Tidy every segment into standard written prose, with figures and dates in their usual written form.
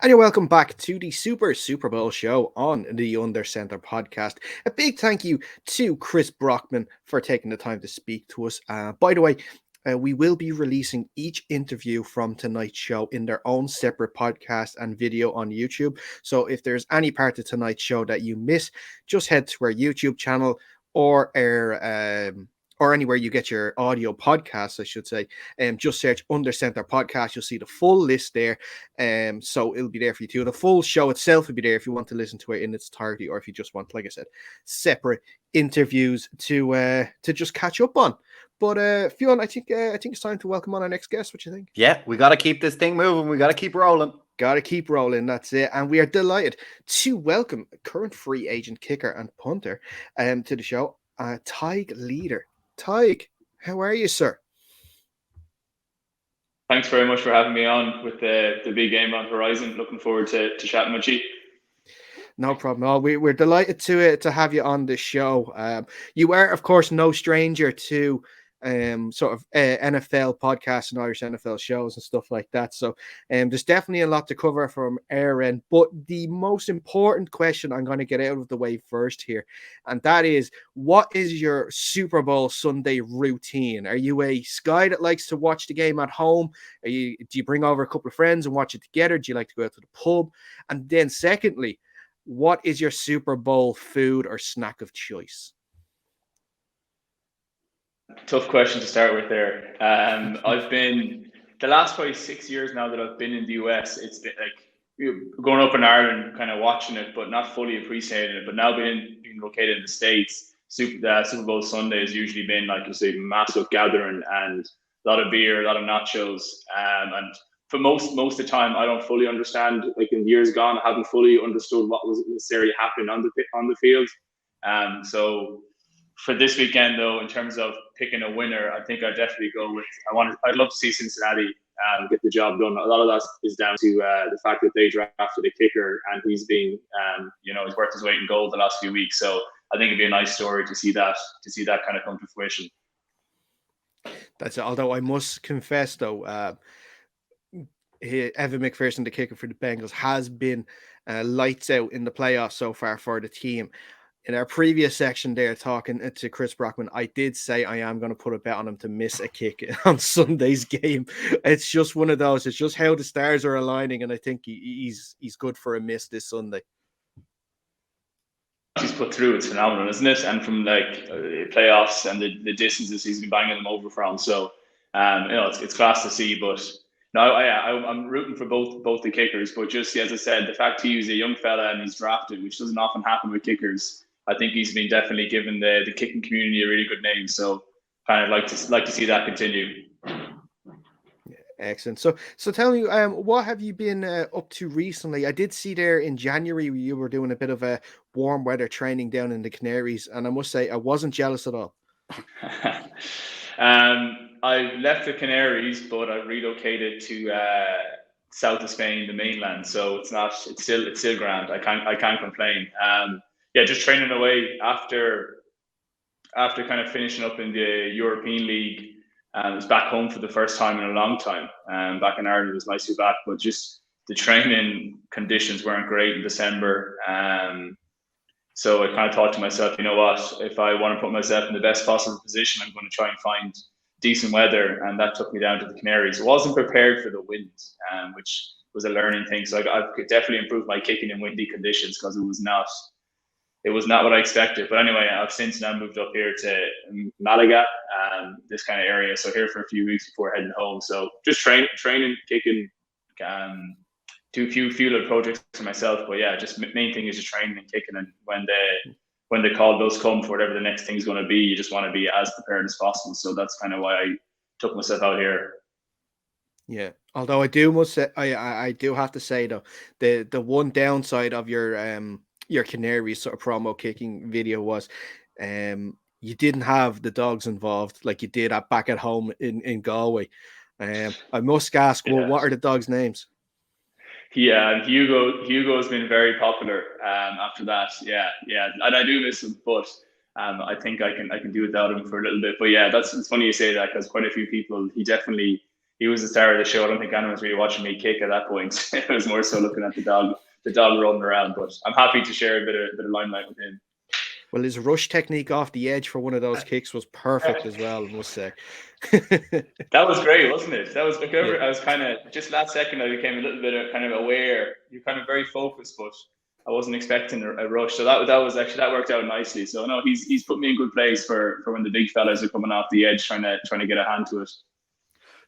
And you're welcome back to the Super Bowl show on the Under Center podcast. A big thank you to Chris Brockman for taking the time to speak to us. By the way, we will be releasing each interview from tonight's show in their own separate podcast and video on YouTube. So if there's any part of tonight's show that you miss, just head to our YouTube channel or or anywhere you get your audio podcasts, I should say. Just search Under Center Podcast. You'll see the full list there. So it'll be there for you too. The full show itself will be there if you want to listen to it in its entirety, or if you just want, like I said, separate interviews to just catch up on. But Fionn, I think it's time to welcome on our next guest. What do you think? Yeah, we got to keep this thing moving. We got to keep rolling. Got to keep rolling. That's it. And we are delighted to welcome current free agent kicker and punter to the show, Tadhg Leader. Tadhg, how are you, sir? Thanks very much for having me on with the big game on horizon. Looking forward to chatting with you. No problem at all. We're delighted to have you on the show. You are, of course, no stranger to sort of NFL podcasts and Irish NFL shows and stuff like that. So there's definitely a lot to cover from our end. But the most important question I'm going to get out of the way first here, and that is, what is your Super Bowl Sunday routine? Are you a guy that likes to watch the game at home? Do you bring over a couple of friends and watch it together? Do you like to go out to the pub? And then secondly, what is your Super Bowl food or snack of choice? Tough question to start with there. I've been the last probably 6 years now that I've been in the US. It's been like growing up in Ireland, kind of watching it, but not fully appreciating it. But now being located in the States, Super Bowl Sunday has usually been, like you say, massive gathering and a lot of beer, a lot of nachos, and for most of the time, I don't fully understand. Like in years gone, I haven't fully understood what was necessarily happening on the field. So for this weekend, though, in terms of picking a winner, I think I'd definitely go with. I'd love to see Cincinnati get the job done. A lot of that is down to the fact that they drafted a kicker, and he's been, he's worth his weight in gold the last few weeks. So I think it'd be a nice story to see that kind of come to fruition. That's it. Although I must confess, though, Evan McPherson, the kicker for the Bengals, has been lights out in the playoffs so far for the team. In our previous section there, talking to Chris Brockman, I did say I am going to put a bet on him to miss a kick on Sunday's game. It's just one of those. It's just how the stars are aligning, and I think he's good for a miss this Sunday. He's put through, it's phenomenal, isn't it? And from like playoffs and the distances he's been banging them over from, so it's class to see. But no, I'm rooting for both the kickers. But just as I said, the fact he's a young fella and he's drafted, which doesn't often happen with kickers, I think he's been definitely given the kicking community a really good name. So kind of like to see that continue. Excellent. So tell me, what have you been up to recently? I did see there in January you were doing a bit of a warm weather training down in the Canaries, and I must say I wasn't jealous at all. I left the Canaries, but I relocated to south of Spain, the mainland. So it's still grand. I can't complain. Just training away after kind of finishing up in the European League. I was back home for the first time in a long time. Back in Ireland, it was nice to be back, but just the training conditions weren't great in December. So I kind of thought to myself, you know what, if I want to put myself in the best possible position, I'm going to try and find decent weather. And that took me down to the Canaries. I wasn't prepared for the wind, which was a learning thing. So I could definitely improve my kicking in windy conditions, because it was not what I expected. But anyway, I've since now moved up here to Malaga, this kind of area. So here for a few weeks before heading home. So just training, kicking, do a few little projects for myself. But yeah, just main thing is just training and kicking. And when the call does come for whatever the next thing's going to be, you just want to be as prepared as possible. So that's kind of why I took myself out here. Yeah, although I do have to say though, the one downside of your Canaries sort of promo kicking video was you didn't have the dogs involved like you did back at home in Galway. I must ask, well, what are the dogs' names? Yeah, Hugo's been very popular after that. Yeah, and I do miss him, but I think I can do without him for a little bit. But yeah, it's funny you say that, because quite a few people, he he was the star of the show. I don't think anyone was really watching me kick at that point. It was more so looking at the dog running around. But I'm happy to share a bit of limelight with him. Well, his rush technique off the edge for one of those kicks was perfect as well, I must say. That was great, wasn't it? That was like, Yeah. I was kind of just last second. I became a little bit of kind of aware. You're kind of very focused, but I wasn't expecting a rush. So that worked out nicely. So no, he's put me in good place for when the big fellas are coming off the edge trying to get a hand to it.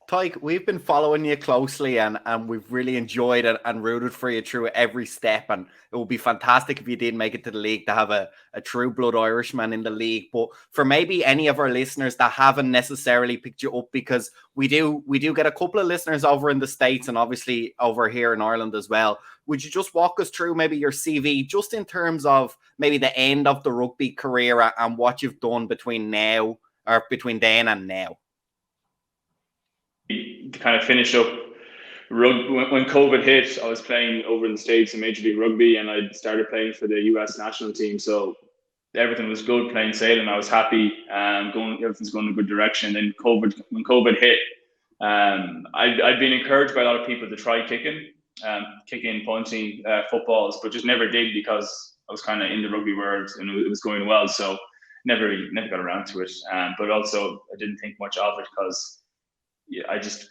Tadhg, we've been following you closely and we've really enjoyed it and rooted for you through every step. And it would be fantastic if you did make it to the league to have a true blood Irishman in the league. But for maybe any of our listeners that haven't necessarily picked you up, because we do get a couple of listeners over in the States and obviously over here in Ireland as well. Would you just walk us through maybe your CV, just in terms of maybe the end of the rugby career and what you've done between then and now? Kind of finished up rugby when COVID hit. I was playing over in the States in Major League Rugby, and I started playing for the US national team. So everything was good, playing sailing. I was happy, everything's going in a good direction. Then when COVID hit, I'd been encouraged by a lot of people to try kicking, punting, footballs, but just never did because I was kind of in the rugby world and it was going well. So never got around to it. But also I didn't think much of it because I just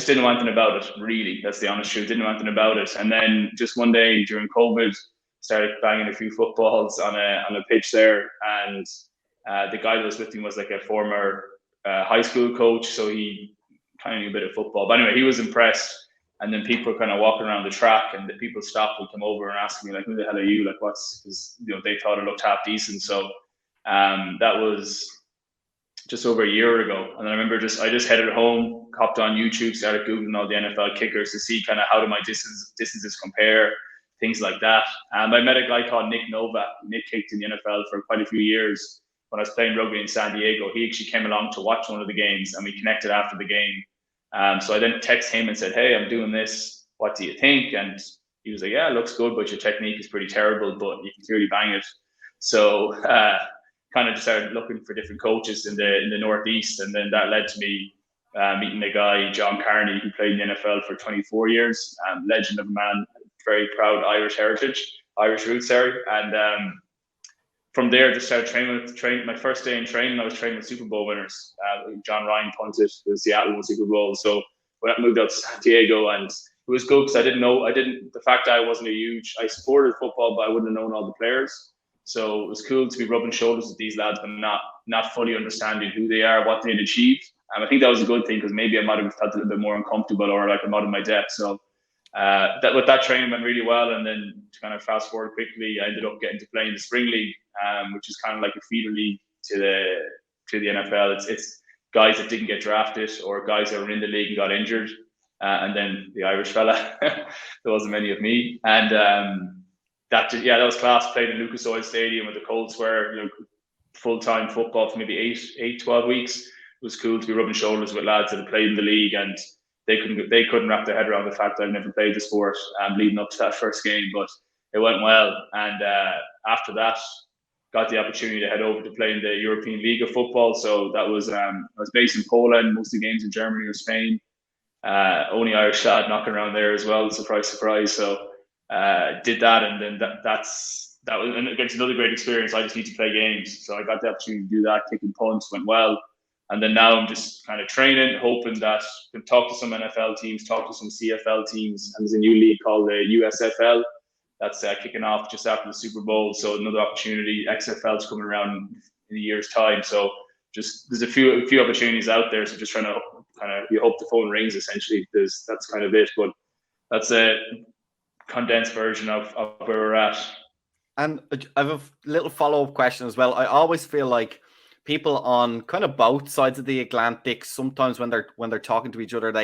didn't know anything about it, really. That's the honest truth. Didn't know anything about it. And then just one day during COVID, started banging a few footballs on a pitch there. And the guy that was with me was like a former high school coach. So he kind of knew a bit of football. But anyway, he was impressed. And then people were kind of walking around the track and the people stopped and come over and asked me, like, who the hell are you? Like, because they thought it looked half decent. So that was just over a year ago. And I remember I just headed home, hopped on YouTube, started Googling all the NFL kickers to see kind of how do my distances compare, things like that. I met a guy called Nick Novak. Nick kicked in the NFL for quite a few years. When I was playing rugby in San Diego, he actually came along to watch one of the games and we connected after the game. So I then texted him and said, hey, I'm doing this. What do you think? And he was like, yeah, it looks good, but your technique is pretty terrible, but you can clearly bang it. So kind of just started looking for different coaches in the Northeast. And then that led to me meeting a guy, John Carney, who played in the NFL for 24 years, legend of a man, very proud Irish roots, sorry. And from there, just started training. My first day in training, I was training with Superbowl winners. John Ryan punted the Seattle won Super Bowl. So when I moved out to San Diego, and it was good because the fact that I supported football, but I wouldn't have known all the players. So it was cool to be rubbing shoulders with these lads, but not fully understanding who they are, what they'd achieved. I think that was a good thing because maybe I might have felt a little bit more uncomfortable or like I'm out of my depth. So that training went really well. And then to kind of fast forward quickly, I ended up getting to play in the Spring League, which is kind of like a feeder league to the NFL. It's guys that didn't get drafted or guys that were in the league and got injured. And then the Irish fella, there wasn't many of me. And that was class. Played in Lucas Oil Stadium with the Colts, where full-time football for maybe 12 weeks. It was cool to be rubbing shoulders with lads that had played in the league, and they couldn't wrap their head around the fact that I'd never played the sport leading up to that first game. But it went well, and after that, got the opportunity to head over to play in the European League of Football. So that was I was based in Poland, most of the games in Germany or Spain. Only Irish lad knocking around there as well. Surprise, surprise. So did that, and then that was and it's another great experience. I just need to play games, so I got the opportunity to do that. Kicking punts went well, and then now I'm just kind of training, hoping that I can talk to some NFL teams, talk to some CFL teams, and there's a new league called the USFL that's kicking off just after the Super Bowl. So another opportunity. XFL's coming around in a year's time. So just there's a few opportunities out there. So just trying to you hope the phone rings. Essentially, that's kind of it. But that's a condensed version of where we're at. And I have a little follow-up question as well. I always feel like people on kind of both sides of the Atlantic, sometimes when they're talking to each other,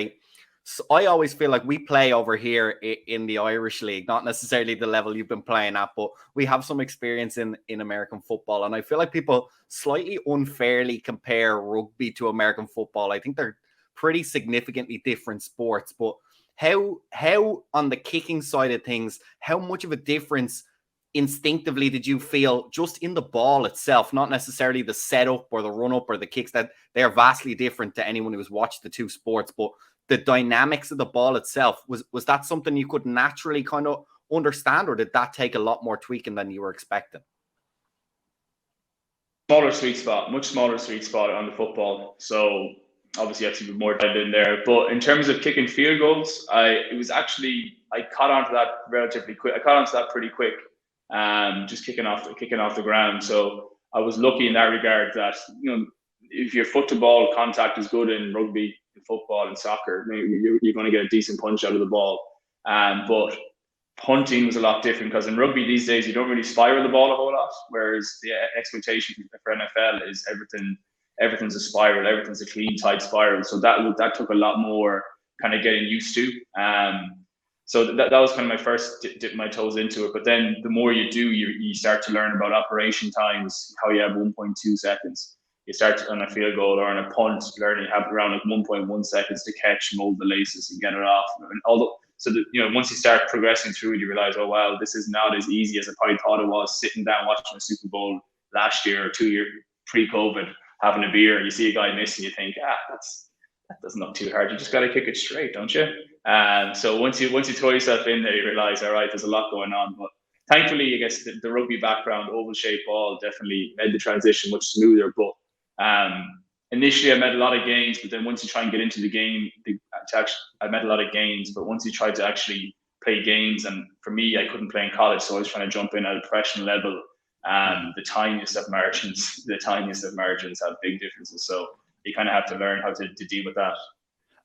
I always feel like we play over here in the Irish League, not necessarily the level you've been playing at, but we have some experience in American football. And I feel like people slightly unfairly compare rugby to American football. I think they're pretty significantly different sports. But how on the kicking side of things, how much of a difference instinctively did you feel just in the ball itself, not necessarily the setup or the run up or the kicks, that they are vastly different to anyone who's watched the two sports, but the dynamics of the ball itself, was that something you could naturally kind of understand, or did that take a lot more tweaking than you were expecting? Smaller sweet spot, much smaller sweet spot on the football. So obviously you have to be more dialed in there. But in terms of kicking field goals, I caught onto that relatively quick. I caught onto that pretty quick. Just kicking off the ground. So I was lucky in that regard that, if your foot to ball contact is good in rugby, in football, and soccer, you're going to get a decent punch out of the ball. But punting was a lot different, because in rugby these days you don't really spiral the ball a whole lot, whereas the expectation for NFL is everything's a spiral, everything's a clean, tight spiral. So that took a lot more kind of getting used to. So that was kind of my first dip my toes into it. But then the more you do, you start to learn about operation times, how you have 1.2 seconds. You start on a field goal or on a punt, learning you have around like 1.1 seconds to catch, mold the laces, and get it off. And once you start progressing through it, you realize, oh wow, this is not as easy as I probably thought it was. Sitting down watching a Super Bowl last year or 2 years pre-COVID, having a beer, you see a guy missing, you think, that doesn't look too hard. You just got to kick it straight, don't you? So once you throw yourself in there, you realize, all right, there's a lot going on. But thankfully, I guess the rugby background, oval shaped ball, definitely made the transition much smoother. But initially, I met a lot of games, but then once you try and get into the game, I met a lot of games. But once you try to actually play games, and for me, I couldn't play in college, so I was trying to jump in at a professional level. The tiniest of margins have big differences. So you kind of have to learn how to deal with that.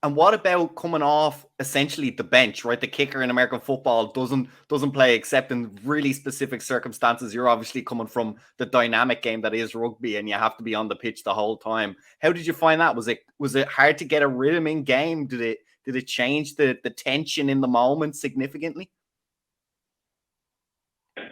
And what about coming off essentially the bench, right? The kicker in American football doesn't play except in really specific circumstances. You're obviously coming from the dynamic game that is rugby, and you have to be on the pitch the whole time. How did you find that? Was it hard to get a rhythm in game? Did it change the tension in the moment significantly?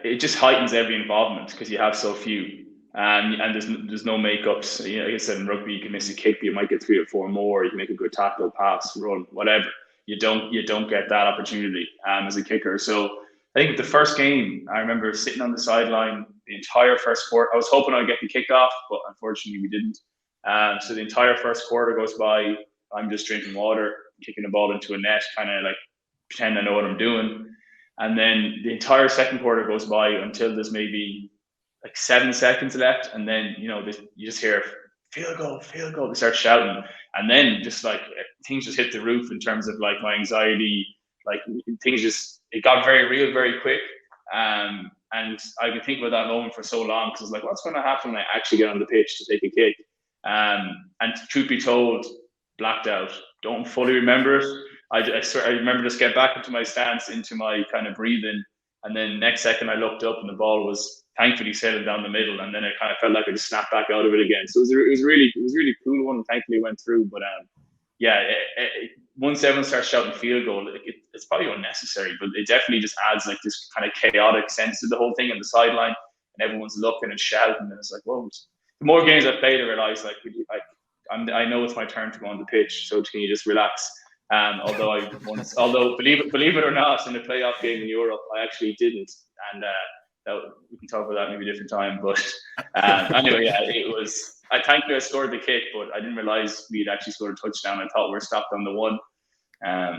It just heightens every involvement because you have so few. And there's no makeups. Like I said, in rugby, you can miss a kick, but you might get 3 or 4 more. You can make a good tackle, pass, run, whatever. You don't get that opportunity as a kicker. So I think the first game, I remember sitting on the sideline the entire first quarter. I was hoping I'd get the kickoff, but unfortunately we didn't. So the entire first quarter goes by. I'm just drinking water, kicking the ball into a net, kind of like pretend I know what I'm doing. And then the entire second quarter goes by until there's maybe like 7 seconds left, and then you just hear field goal. They start shouting, and then just like things just hit the roof in terms of like my anxiety. Like it got very real very quick. And I've been thinking about that moment for so long, because I was like, what's going to happen when I actually get on the pitch to take a kick? And truth be told, blacked out. Don't fully remember it. I remember just getting back into my stance, into my kind of breathing, and then next second I looked up and the ball was thankfully sailing down the middle, and then it kind of felt like I just snapped back out of it again. So it was really cool one, and thankfully went through. But once everyone starts shouting field goal, it's probably unnecessary, but it definitely just adds like this kind of chaotic sense to the whole thing on the sideline, and everyone's looking and shouting, and it's like, whoa. The more games I played, I realized I know it's my turn to go on the pitch, so can you just relax? Although believe it or not, in the playoff game in Europe, I actually didn't, and we can talk about that maybe a different time. But anyway, it was. Thankfully I scored the kick, but I didn't realize we had actually scored a touchdown. I thought we were stopped on the 1.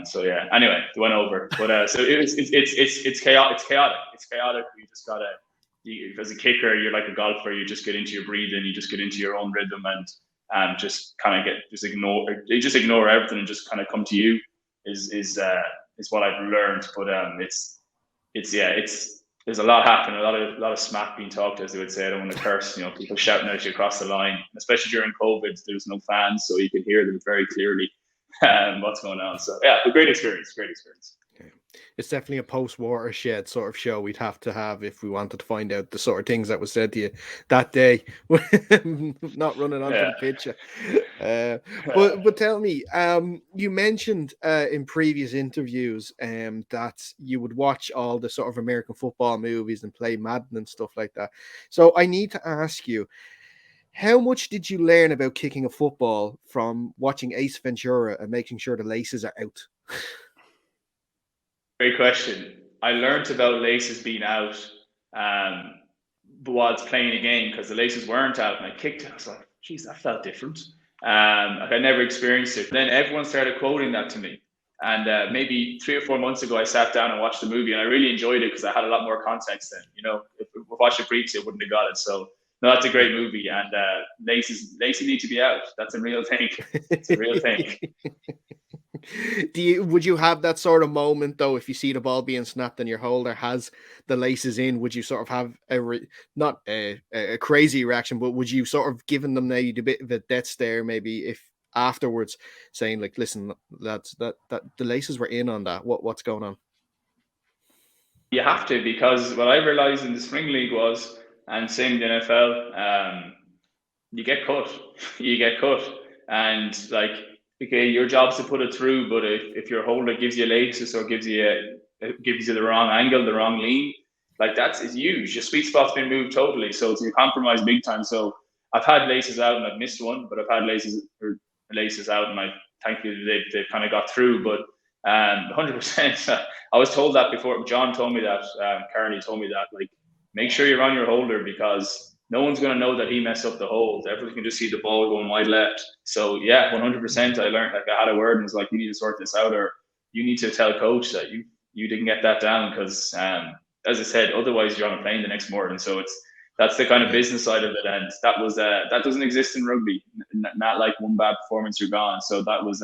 So yeah. Anyway, it went over. But so it's chaotic. It's chaotic. You just gotta. As a kicker, you're like a golfer. You just get into your breathing. You just get into your own rhythm, and just kind of ignore everything and just kind of come to you. Is what I've learned. But there's a lot happening, a lot of smack being talked, as they would say. I don't want to curse, people shouting at you across the line, especially during COVID. There's no fans, so you can hear them very clearly what's going on. So yeah, a great experience. Okay. It's definitely a post-watershed sort of show we'd have to have if we wanted to find out the sort of things that was said to you that day. Not running onto the pitch. But tell me, you mentioned in previous interviews that you would watch all the sort of American football movies and play Madden and stuff like that. So I need to ask you, how much did you learn about kicking a football from watching Ace Ventura and making sure the laces are out? Great question. I learned about laces being out while playing a game, because the laces weren't out, and I kicked it. I was like, geez, that felt different. Like I never experienced it. Then everyone started quoting that to me. And maybe 3 or 4 months ago, I sat down and watched the movie, and I really enjoyed it because I had a lot more context then. If we watched it previously, I wouldn't have got it. So, no, that's a great movie, and laces need to be out. That's a real thing. It's a real thing. Would you have that sort of moment though, if you see the ball being snapped and your holder has the laces in? Would you sort of have not a crazy reaction, but would you sort of given them a bit of a death stare, maybe, if afterwards, saying like, "Listen, lads, that the laces were in on that. What's going on?" You have to, because what I realized in the spring league was, and same in the NFL, you get cut. You get cut, and like, okay, your job's to put it through. But if your holder gives you laces or gives you the wrong angle, the wrong lean, like it's huge. Your sweet spot's been moved totally, so it's you compromise big time. So I've had laces out and I've missed one, but I've had laces out, and thankfully they've kind of got through. But 100%. I was told that before. John told me that. Carney told me that. Like, make sure you're on your holder, because no one's going to know that he messed up the hold. Everyone can just see the ball going wide left. So yeah, 100%. I learned, like, I had a word and was like, you need to sort this out, or you need to tell coach that you didn't get that down, because as I said, otherwise you're on a plane the next morning. So that's the kind of business side of it, and that doesn't exist in rugby. Not like one bad performance, you're gone. So that was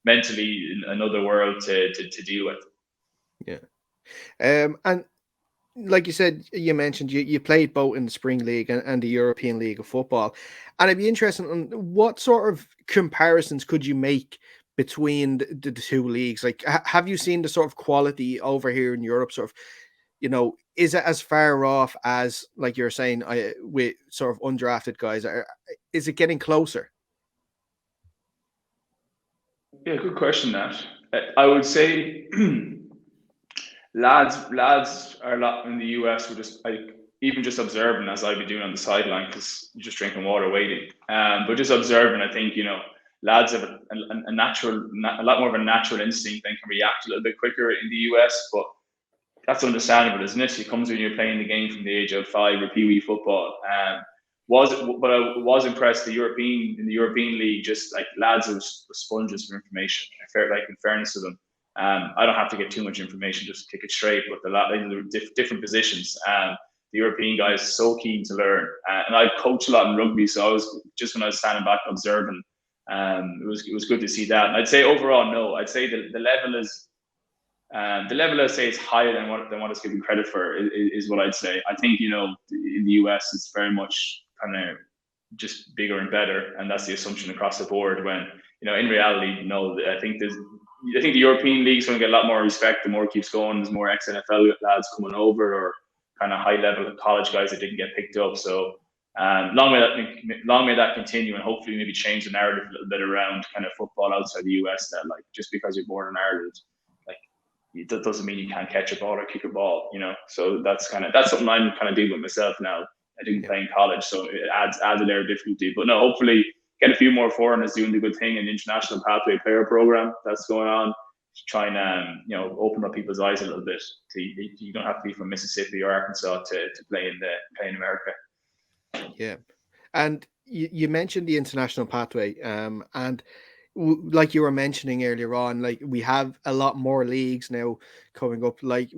mentally another world to deal with. Yeah. And like you said, you mentioned you played both in the Spring League and the European League of Football. And I'd be interested in what sort of comparisons could you make between the two leagues? Like, have you seen the sort of quality over here in Europe? Sort of, is it as far off as, like you're saying, with sort of undrafted guys? Is it getting closer? Yeah, good question, Nat. I would say lads are a lot in the US. We're just even just observing, as I'd be doing on the sideline, because you're just drinking water waiting. But just observing, I think lads have a lot more of a natural instinct and can react a little bit quicker in the US. But that's understandable, isn't it? It comes when you're playing the game from the age of 5 or Pee Wee football. But I was impressed in the European League, just like lads are sponges for information. In fairness to them, I don't have to get too much information, just kick it straight. But different positions, the European guys are so keen to learn. And I coach a lot in rugby, so I was just, when I was standing back observing, it was good to see that. And I'd say overall, no, I'd say the level is. The level, I'd say, is higher than what it's given credit for. Is what I'd say. I think in the US it's very much kind of just bigger and better, and that's the assumption across the board. When in reality, no. I think the European League's going to get a lot more respect the more it keeps going. There's more ex-NFL lads coming over, or kind of high level college guys that didn't get picked up. So long may that continue, and hopefully maybe change the narrative a little bit around kind of football outside the US. That, like, just because you're born in Ireland, that doesn't mean you can't catch a ball or kick a ball, So that's something I'm kind of dealing with myself now. I didn't play in college, so it adds a layer of difficulty. But no, hopefully get a few more foreigners doing the good thing in the International Pathway Player Program that's going on, to try and open up people's eyes a little bit. You don't have to be from Mississippi or Arkansas to play in America. Yeah, and you mentioned the International Pathway, and like you were mentioning earlier on, like, we have a lot more leagues now coming up, like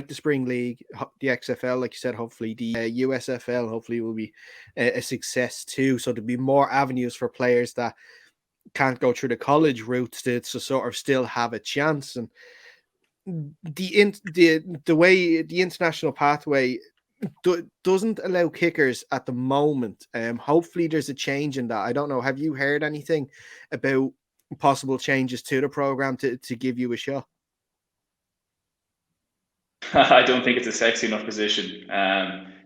the Spring League, the XFL, like you said. Hopefully the USFL hopefully will be a success too, so there'll be more avenues for players that can't go through the college route to sort of still have a chance. And the way the International Pathway doesn't allow kickers at the moment. Hopefully there's a change in that. I don't know. Have you heard anything about possible changes to the program to give you a shot? I don't think it's a sexy enough position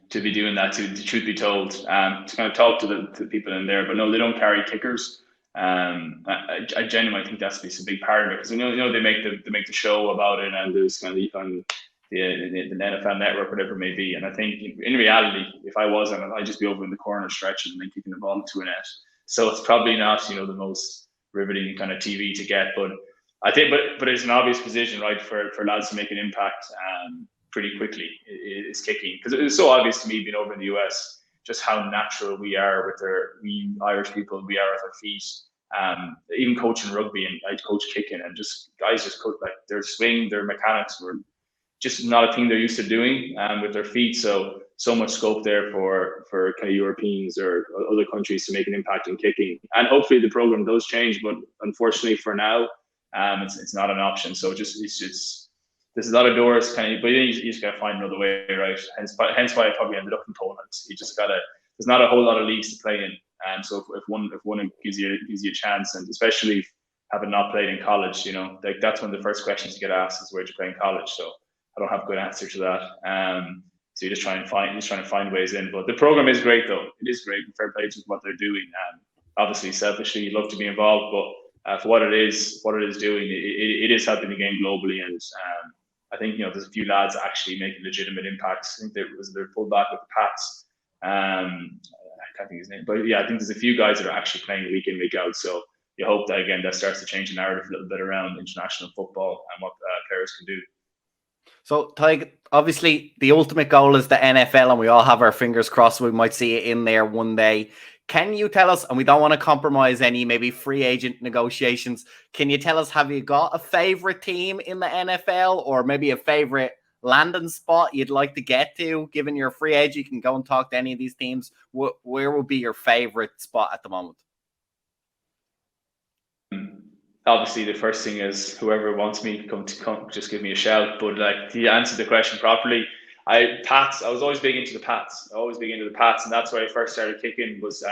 to be doing that. To truth be told, to kind of talk to the people in there, but no, they don't carry kickers. I genuinely think that's a big part of it, because they make the show about it, and there's kind of on the NFL Network, whatever it may be. And I think in reality, if I was, I'd just be over in the corner stretching and then kicking the ball to a net. So it's probably not the most riveting kind of TV to get, but I think, but it's an obvious position, right, for lads to make an impact pretty quickly. Is kicking, because it was so obvious to me being over in the US. just how natural we Irish people, we are with our feet. Even coaching rugby, and I coach kicking, and just guys just coach, like their swing, their mechanics were just not a thing they're used to doing with their feet. So much scope there for kind of Europeans or other countries to make an impact in kicking. And hopefully the program does change, but unfortunately for now, it's not an option. So it's there's a lot of doors kind of, but you just gotta find another way, right? Hence why I probably ended up in Poland. You just gotta. There's not a whole lot of leagues to play in, and so if one gives you a chance, and especially having not played in college, like that's one of the first questions you get asked is where'd you play in college. So I don't have a good answer to that. So you just trying to find ways in. But the program is great, though. It is great. Fair play to what they're doing. Obviously, selfishly, you'd love to be involved, but for what it is doing, it is helping the game globally. And I think there's a few lads actually making legitimate impacts. I think there was their fullback with the Pats. I can't think his name, but yeah, I think there's a few guys that are actually playing week in, week out. So you hope that again that starts to change the narrative a little bit around international football and what players can do. So, Tadhg, obviously the ultimate goal is the NFL, and we all have our fingers crossed we might see it in there one day. Can you tell us, and we don't want to compromise any maybe free agent negotiations, can you tell us, have you got a favorite team in the NFL, or maybe a favorite landing spot you'd like to get to? Given you're a free agent, you can go and talk to any of these teams. Where would be your favorite spot at the moment? Obviously, the first thing is whoever wants me, come just give me a shout. But like, to answer the question properly, I was always big into the Pats. And that's where I first started kicking. Was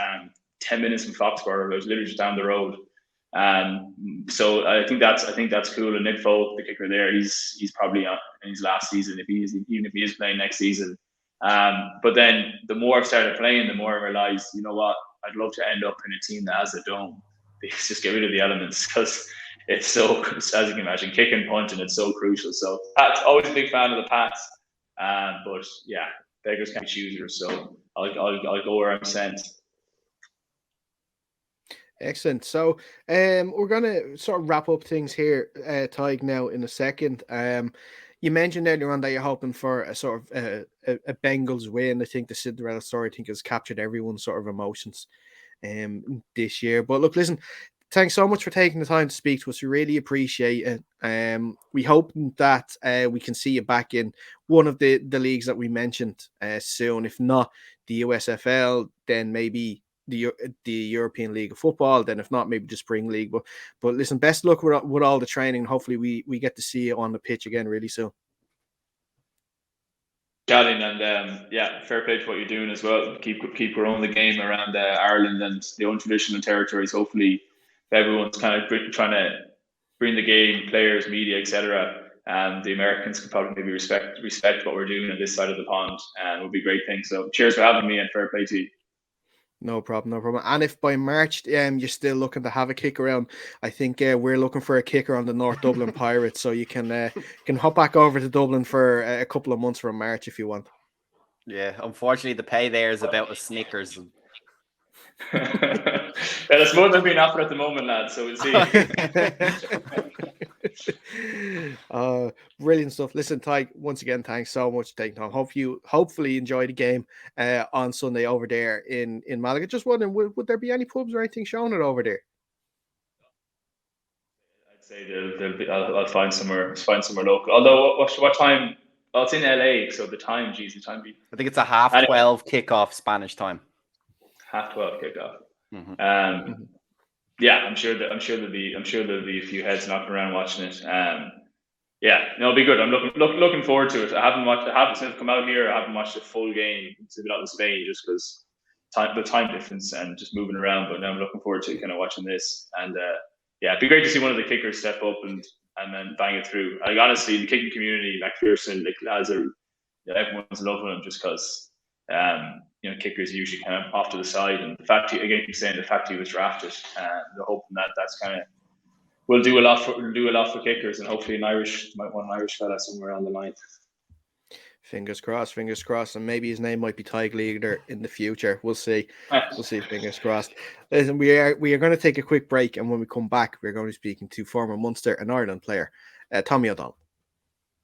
10 minutes from Foxborough. I was literally just down the road. So I think that's cool. And Nick Folk, the kicker there, he's probably in his last season, even if he is playing next season. But then the more I've started playing, the more I realized, you know what, I'd love to end up in a team that has a dome. Just get rid of the elements, because it's so, as you can imagine, kick and punch, and it's so crucial. So Pat's always a big fan of the Pats, but yeah, beggars can't be choosers. So I'll go where I'm sent. Excellent. So we're gonna sort of wrap up things here, Tadhg, now in a second. You mentioned earlier on that you're hoping for a sort of a Bengals win. I think the Cinderella story, I think, has captured everyone's sort of emotions this year. But look, listen, thanks so much for taking the time to speak to us. We really appreciate it. We hope that we can see you back in one of the leagues that we mentioned soon. If not the USFL, then maybe the European League of Football. Then if not, maybe the Spring League. But listen, best luck with all the training. Hopefully we get to see you on the pitch again really soon. Chatting, and yeah, fair play to what you're doing as well. Keep growing the game around Ireland and the untraditional territories. Hopefully, everyone's kind of trying to bring the game, players, media, etc. The Americans can probably maybe respect what we're doing on this side of the pond, and it would be a great thing. So, cheers for having me, and fair play to you. No problem. And if by March you're still looking to have a kick around, I think we're looking for a kicker on the North Dublin Pirates, so you can hop back over to Dublin for a couple of months from March if you want. Yeah, unfortunately the pay there is about a Snickers. Yeah, that's more than being offered at the moment, lads. So we'll see. Brilliant stuff. Listen, Tadhg, once again, thanks so much for taking time. Hopefully enjoy the game on Sunday over there in Malaga. Just wondering, would there be any pubs or anything showing it over there? I'd say I'll find somewhere local. Although what time? Well, it's in LA, so the time be. I think it's a 12:30 kickoff Spanish time. 12:30 kickoff. Mm-hmm. Yeah, I'm sure there'll be a few heads knocking around watching it. Yeah, no, it'll be good. I'm looking forward to it. Since I've come out here, I haven't watched a full game since I've been out in Spain, just because the time difference and just moving around. But now I'm looking forward to kind of watching this, and yeah, it'd be great to see one of the kickers step up and then bang it through. Like, honestly, the kicking community, McPherson, like lads are, everyone's loving them just because. Kickers are usually kind of off to the side, and the fact he was drafted, they're hoping that's kind of will do a lot for kickers, and hopefully might want an Irish fella somewhere on the line. Fingers crossed, and maybe his name might be Tadhg Leader in the future. We'll see. Fingers crossed. Listen, we are going to take a quick break, and when we come back, we're going to be speaking to former Munster and Ireland player Tommy O'Donnell.